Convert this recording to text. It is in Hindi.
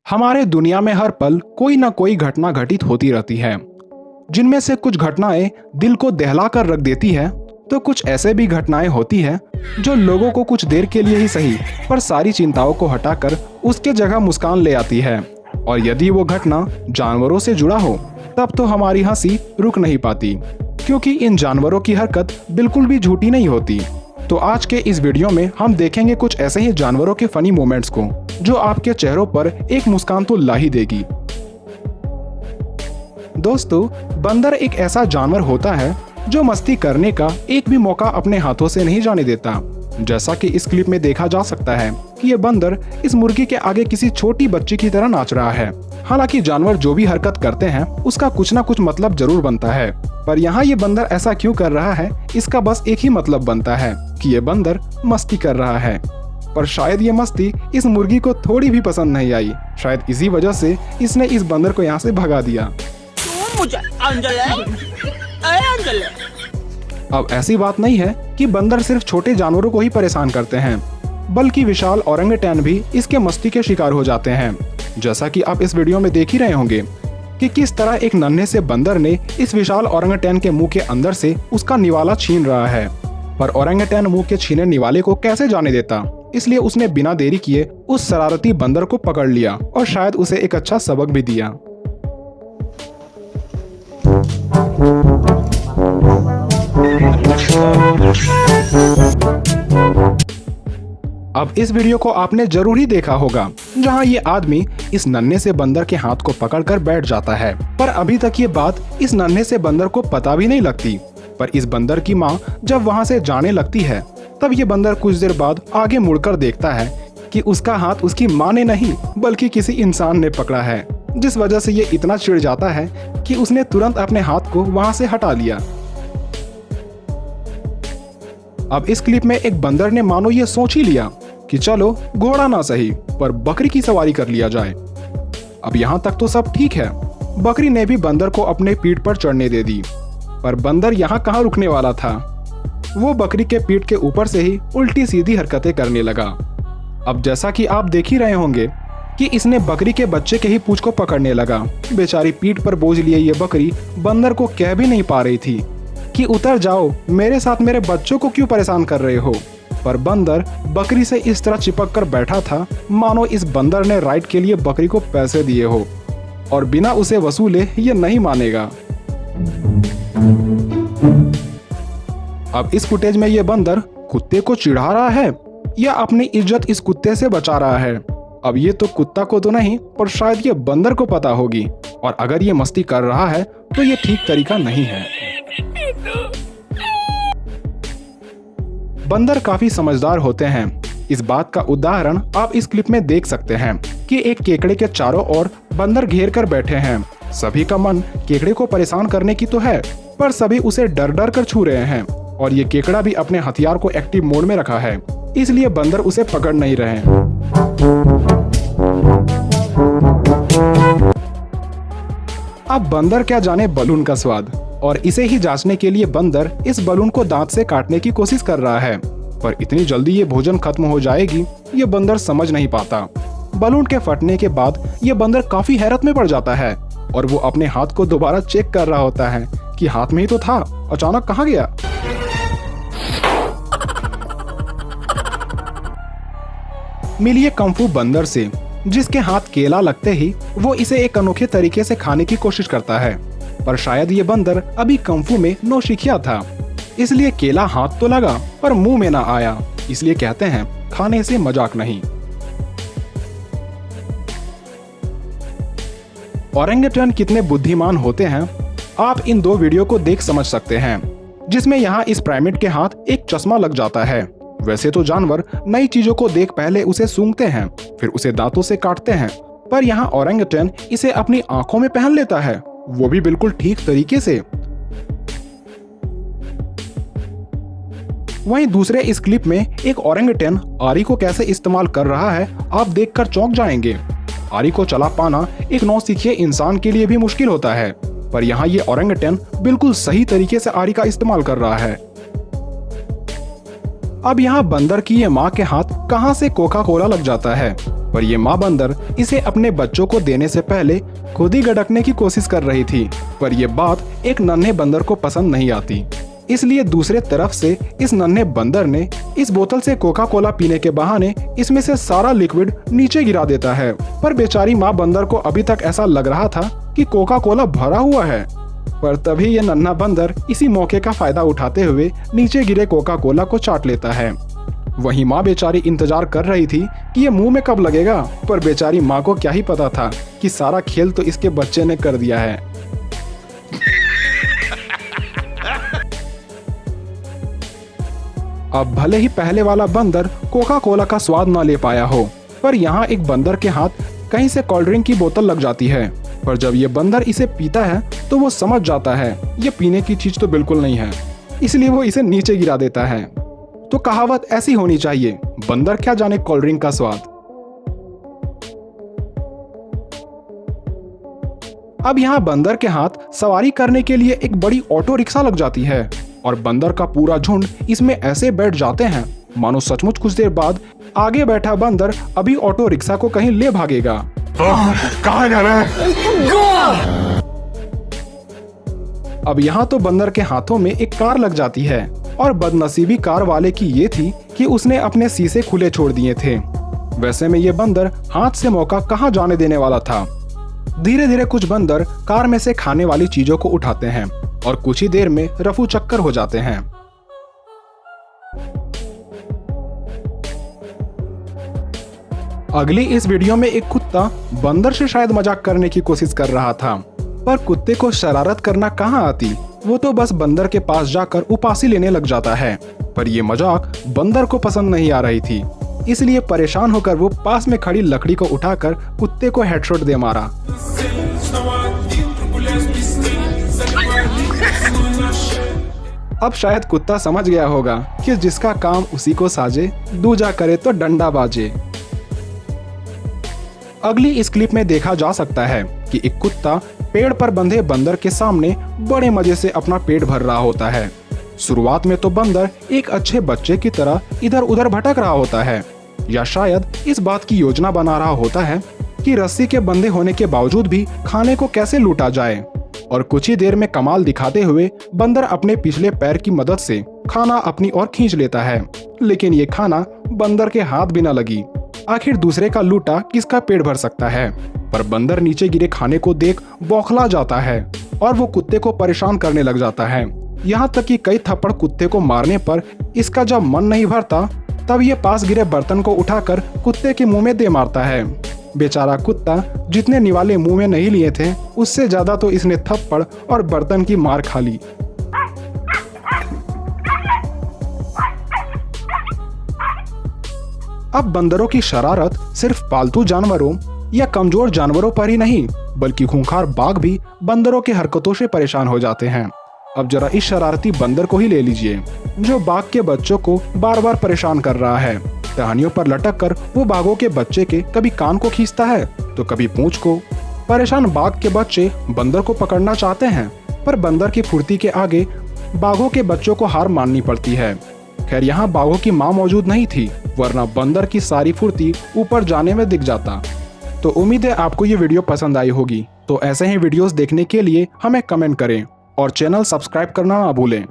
हमारे दुनिया में हर पल कोई ना कोई घटना घटित होती रहती है, जिनमें से कुछ घटनाएं दिल को दहला कर रख देती है, तो कुछ ऐसे भी घटनाएं होती है जो लोगों को कुछ देर के लिए ही सही पर सारी चिंताओं को हटाकर उसके जगह मुस्कान ले आती है। और यदि वो घटना जानवरों से जुड़ा हो तब तो हमारी हंसी रुक नहीं पाती, क्योंकि इन जानवरों की हरकत बिल्कुल भी झूठी नहीं होती। तो आज के इस वीडियो में हम देखेंगे कुछ ऐसे ही जानवरों के फनी मोमेंट्स को जो आपके चेहरों पर एक मुस्कान तो ला ही देगी। दोस्तों, बंदर एक ऐसा जानवर होता है जो मस्ती करने का एक भी मौका अपने हाथों से नहीं जाने देता। जैसा कि इस क्लिप में देखा जा सकता है कि ये बंदर इस मुर्गी के आगे किसी छोटी बच्ची की तरह नाच रहा है। हालांकि जानवर जो भी हरकत करते हैं उसका कुछ ना कुछ मतलब जरूर बनता है, पर यहाँ ये बंदर ऐसा क्यों कर रहा है इसका बस एक ही मतलब बनता है कि ये बंदर मस्ती कर रहा है। पर शायद ये मस्ती इस मुर्गी को थोड़ी भी पसंद नहीं आई। शायद इसी वजह से इसने इस बंदर को यहाँ से भगा दिया। अब ऐसी बात नहीं है कि बंदर सिर्फ छोटे जानवरों को ही परेशान करते हैं, बल्कि विशाल ओरंगटैन भी इसके मस्ती के शिकार हो जाते हैं। जैसा कि आप इस वीडियो में देख ही रहे होंगे कि किस तरह एक नन्हे से बंदर ने इस विशाल ओरंगटैन के मुंह के अंदर से उसका निवाला छीन रहा है। पर ओरंगटैन मुंह के छीने निवाले को कैसे जाने देता, इसलिए उसने बिना देरी किए उस शरारती बंदर को पकड़ लिया और शायद उसे एक अच्छा सबक भी दिया। अब इस वीडियो को आपने जरूर ही देखा होगा जहां ये आदमी इस नन्हे से बंदर के हाथ को पकड़कर बैठ जाता है, पर अभी तक ये बात इस नन्हे से बंदर को पता भी नहीं लगती। पर इस बंदर की माँ जब वहां से जाने लगती है तब ये बंदर कुछ देर बाद आगे मुड़कर देखता है कि उसका हाथ उसकी माँ ने नहीं बल्कि किसी इंसान ने पकड़ा है, जिस वजह से ये इतना चिढ़ जाता है कि उसने तुरंत अपने हाथ को वहां से हटा लिया। अब इस क्लिप में एक बंदर ने मानो ये सोच ही लिया कि चलो घोड़ा ना सही पर बकरी की सवारी कर लिया जाए। अब यहाँ तक तो सब ठीक है, बकरी ने भी बंदर को अपने पीठ पर चढ़ने दे दी। पर बंदर यहाँ कहाँ रुकने वाला था, वो बकरी के पीठ के ऊपर से ही उल्टी सीधी हरकतें करने लगा। अब जैसा कि आप देख ही रहे होंगे कि इसने बकरी के बच्चे के ही पूंछ को पकड़ने लगा। बेचारी पीठ पर बोझ लिए ये बकरी बंदर को कह भी नहीं पा रही थी कि उतर जाओ, मेरे साथ मेरे बच्चों को क्यों परेशान कर रहे हो। पर बंदर बकरी से इस तरह चिपक कर बैठा था मानो इस बंदर ने राइड के लिए बकरी को पैसे दिए हो और बिना उसे वसूले ये नहीं मानेगा। अब इस फुटेज में ये बंदर कुत्ते को चिढ़ा रहा है या अपनी इज्जत इस कुत्ते से बचा रहा है। अब ये तो कुत्ता को तो नहीं पर शायद ये बंदर को पता होगी, और अगर ये मस्ती कर रहा है तो ये ठीक तरीका नहीं है। बंदर काफी समझदार होते हैं। इस बात का उदाहरण आप इस क्लिप में देख सकते हैं कि एक केकड़े के चारों ओर बंदर घेर कर बैठे हैं। सभी का मन केकड़े को परेशान करने की तो है, पर सभी उसे डर डर कर छू रहे हैं और ये केकड़ा भी अपने हथियार को एक्टिव मोड में रखा है, इसलिए बंदर उसे पकड़ नहीं रहे। अब बंदर क्या जाने बलून का स्वाद, और इसे ही जांचने के लिए बंदर इस बलून को दांत से काटने की कोशिश कर रहा है। पर इतनी जल्दी ये भोजन खत्म हो जाएगी ये बंदर समझ नहीं पाता। बलून के फटने के बाद ये बंदर काफी हैरत में पड़ जाता है और वो अपने हाथ को दोबारा चेक कर रहा होता है कि हाथ में ही तो था, अचानक कहाँ गया। मिलिए कंफू बंदर से, जिसके हाथ केला लगते ही वो इसे एक अनोखे तरीके से खाने की कोशिश करता है। पर शायद ये बंदर अभी कंफू में नौसिखिया था, इसलिए केला हाथ तो लगा पर मुंह में ना आया, इसलिए कहते हैं खाने से मजाक नहीं। ओरंगटैन कितने बुद्धिमान होते हैं आप इन दो वीडियो को देख समझ सकते हैं, जिसमें यहाँ इस प्राइमेट के हाथ एक चश्मा लग जाता है। वैसे तो जानवर नई चीजों को देख पहले उसे सूंघते हैं फिर उसे दांतों से काटते हैं, पर यहाँ ओरंगटैन इसे अपनी आंखों में पहन लेता है, वो भी बिल्कुल ठीक तरीके से। वहीं दूसरे इस क्लिप में एक ओरंगटैन आरी को कैसे इस्तेमाल कर रहा है आप देखकर चौंक जाएंगे। आरी को चला पाना एक नौसिखिए इंसान के लिए भी मुश्किल होता है, पर यहाँ ये ओरंगटैन बिल्कुल सही तरीके से आरी का इस्तेमाल कर रहा है। अब यहाँ बंदर की ये माँ के हाथ कहाँ से कोका कोला लग जाता है, पर ये माँ बंदर इसे अपने बच्चों को देने से पहले खुद ही गड़कने की कोशिश कर रही थी। पर यह बात एक नन्हे बंदर को पसंद नहीं आती, इसलिए दूसरे तरफ से इस नन्हे बंदर ने इस बोतल से कोका कोला पीने के बहाने इसमें से सारा लिक्विड नीचे गिरा देता है। पर बेचारी माँ बंदर को अभी तक ऐसा लग रहा था कि कोका कोला भरा हुआ है। पर तभी यह नन्हा बंदर इसी मौके का फायदा उठाते हुए नीचे गिरे कोका कोला को चाट लेता है। वहीं माँ बेचारी इंतजार कर रही थी कि ये मुंह में कब लगेगा, पर बेचारी माँ को क्या ही पता था कि सारा खेल तो इसके बच्चे ने कर दिया है। अब भले ही पहले वाला बंदर कोका कोला का स्वाद न ले पाया हो, पर यहाँ एक बंदर के हाथ कहीं से कोल्ड ड्रिंक की बोतल लग जाती है। पर जब ये बंदर इसे पीता है तो वो समझ जाता है ये पीने की चीज तो बिल्कुल नहीं है, इसलिए वो इसे नीचे गिरा देता है। तो कहावत ऐसी होनी चाहिए, बंदर क्या जाने कोल्ड ड्रिंक का स्वाद। अब यहाँ बंदर के हाथ सवारी करने के लिए एक बड़ी ऑटो रिक्शा लग जाती है और बंदर का पूरा झुंड इसमें ऐसे बैठ जाते हैं मानो सचमुच कुछ देर बाद आगे बैठा बंदर अभी ऑटो रिक्शा को कहीं ले भागेगा। कहाँ जा रहा है? अब यहाँ तो बंदर के हाथों में एक कार लग जाती है और बदनसीबी कार वाले की ये थी कि उसने अपने शीशे खुले छोड़ दिए थे। वैसे में ये बंदर हाथ से मौका कहाँ जाने देने वाला था। धीरे धीरे कुछ बंदर कार में से खाने वाली चीजों को उठाते हैं और कुछ ही देर में रफू चक्कर हो जाते हैं। अगली इस वीडियो में एक कुत्ता बंदर से शायद मजाक करने की कोशिश कर रहा था, पर कुत्ते को शरारत करना कहाँ आती, वो तो बस बंदर के पास जाकर उपासी लेने लग जाता है। पर ये मजाक बंदर को पसंद नहीं आ रही थी, इसलिए परेशान होकर वो पास में खड़ी लकड़ी को उठाकर कुत्ते को हेडशॉट दे मारा। अब शायद कुत्ता समझ गया होगा कि जिसका काम उसी को साजे, दूजा करे तो डंडा बाजे। अगली इस क्लिप में देखा जा सकता है कि एक कुत्ता पेड़ पर बंधे बंदर के सामने बड़े मजे से अपना पेट भर रहा होता है। शुरुआत में तो बंदर एक अच्छे बच्चे की तरह इधर उधर भटक रहा होता है, या शायद इस बात की योजना बना रहा होता है कि रस्सी के बंधे होने के बावजूद भी खाने को कैसे लूटा जाए। और कुछ ही देर में कमाल दिखाते हुए बंदर अपने पिछले पैर की मदद से खाना अपनी ओर खींच लेता है, लेकिन ये खाना बंदर के हाथ भी न लगी। आखिर दूसरे का लूटा किसका पेट भर सकता है। पर बंदर नीचे गिरे खाने को देख बौखला जाता है और वो कुत्ते को परेशान करने लग जाता है। यहाँ तक कि कई थप्पड़ कुत्ते को मारने पर इसका जब मन नहीं भरता तब ये पास गिरे बर्तन को उठाकर कुत्ते के मुंह में दे मारता है। बेचारा कुत्ता जितने निवाले मुंह में नहीं लिए थे उससे ज्यादा तो इसने थप्पड़ और बर्तन की मार खा ली। अब बंदरों की शरारत सिर्फ पालतू जानवरों या कमजोर जानवरों पर ही नहीं बल्कि खूंखार बाघ भी बंदरों की हरकतों से परेशान हो जाते हैं। अब जरा इस शरारती बंदर को ही ले लीजिए जो बाघ के बच्चों को बार बार परेशान कर रहा है। टहनियों पर लटक कर वो बाघों के बच्चे के कभी कान को खींचता है तो कभी पूंछ को। परेशान बाघ के बच्चे बंदर को पकड़ना चाहते हैं, पर बंदर की फुर्ती के आगे बाघों के बच्चों को हार माननी पड़ती है। खैर यहाँ बाघों की माँ मौजूद नहीं थी, वरना बंदर की सारी फुर्ती ऊपर जाने में दिख जाता। तो उम्मीद है आपको ये वीडियो पसंद आई होगी। तो ऐसे ही वीडियोस देखने के लिए हमें कमेंट करें और चैनल सब्सक्राइब करना ना भूलें।